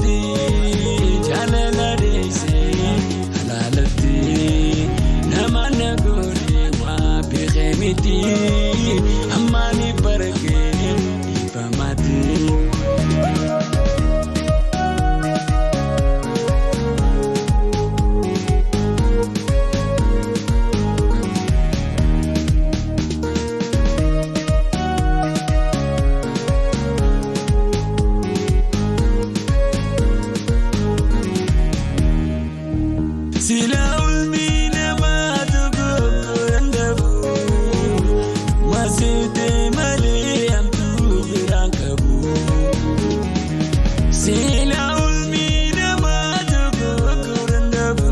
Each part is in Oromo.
halaalatti jaalala deessee halaalatti nama nagooree waa beekee miti ammaani barakee ifamaati. Sila ulmi nama tugukuran dabu masite male amtu birangkabu. Sila ulmi nama tugukuran dabu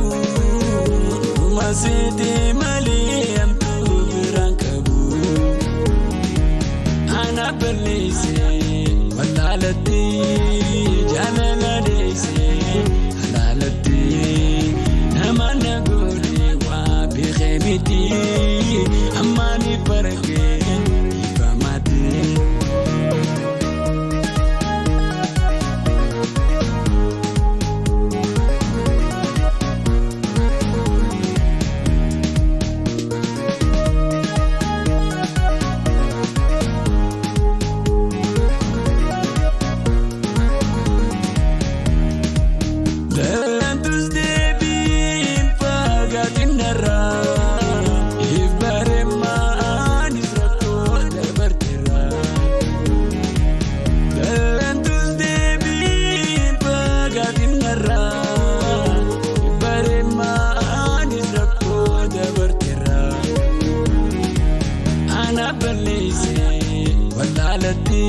masite male amtu birangkabu. Anak berlese walalati jalala dese halalati. Amana gori wa beekee miti ammaani barakee ifamaati. Walalatti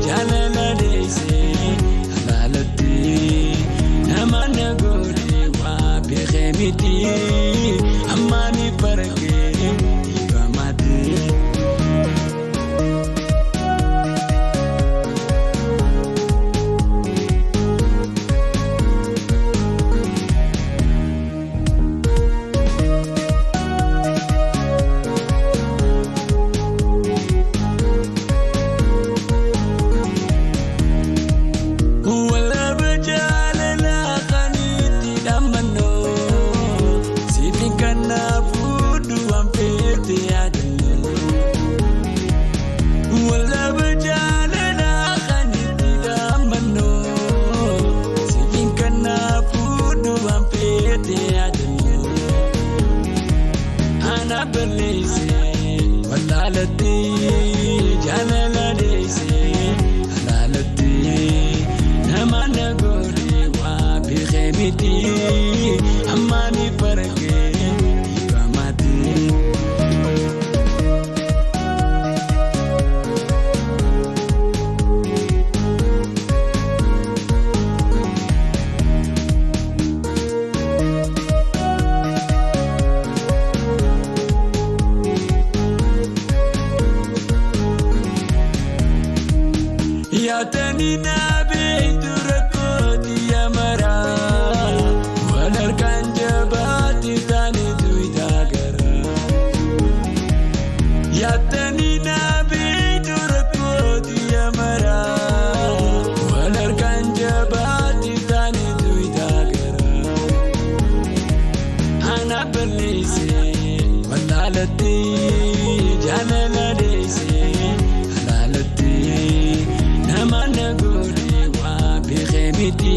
jaalala deessee halaalatti nama nagooree waa beekee miti ammaani barakee ifamaati. Walalatti jaalala deessee halaalatti nama nagooree waa beekee miti ammaani barakee ifamaati. Yaatani nabii durakkooti yamara walarkaan jabaati taanitu idaagara. Yaatani nabii durakkooti yamara walarkaan jabaati taanitu idaagara. Ana balleessee walaalatti jaalala deessee halaalatti. Amana gori wa beekee miti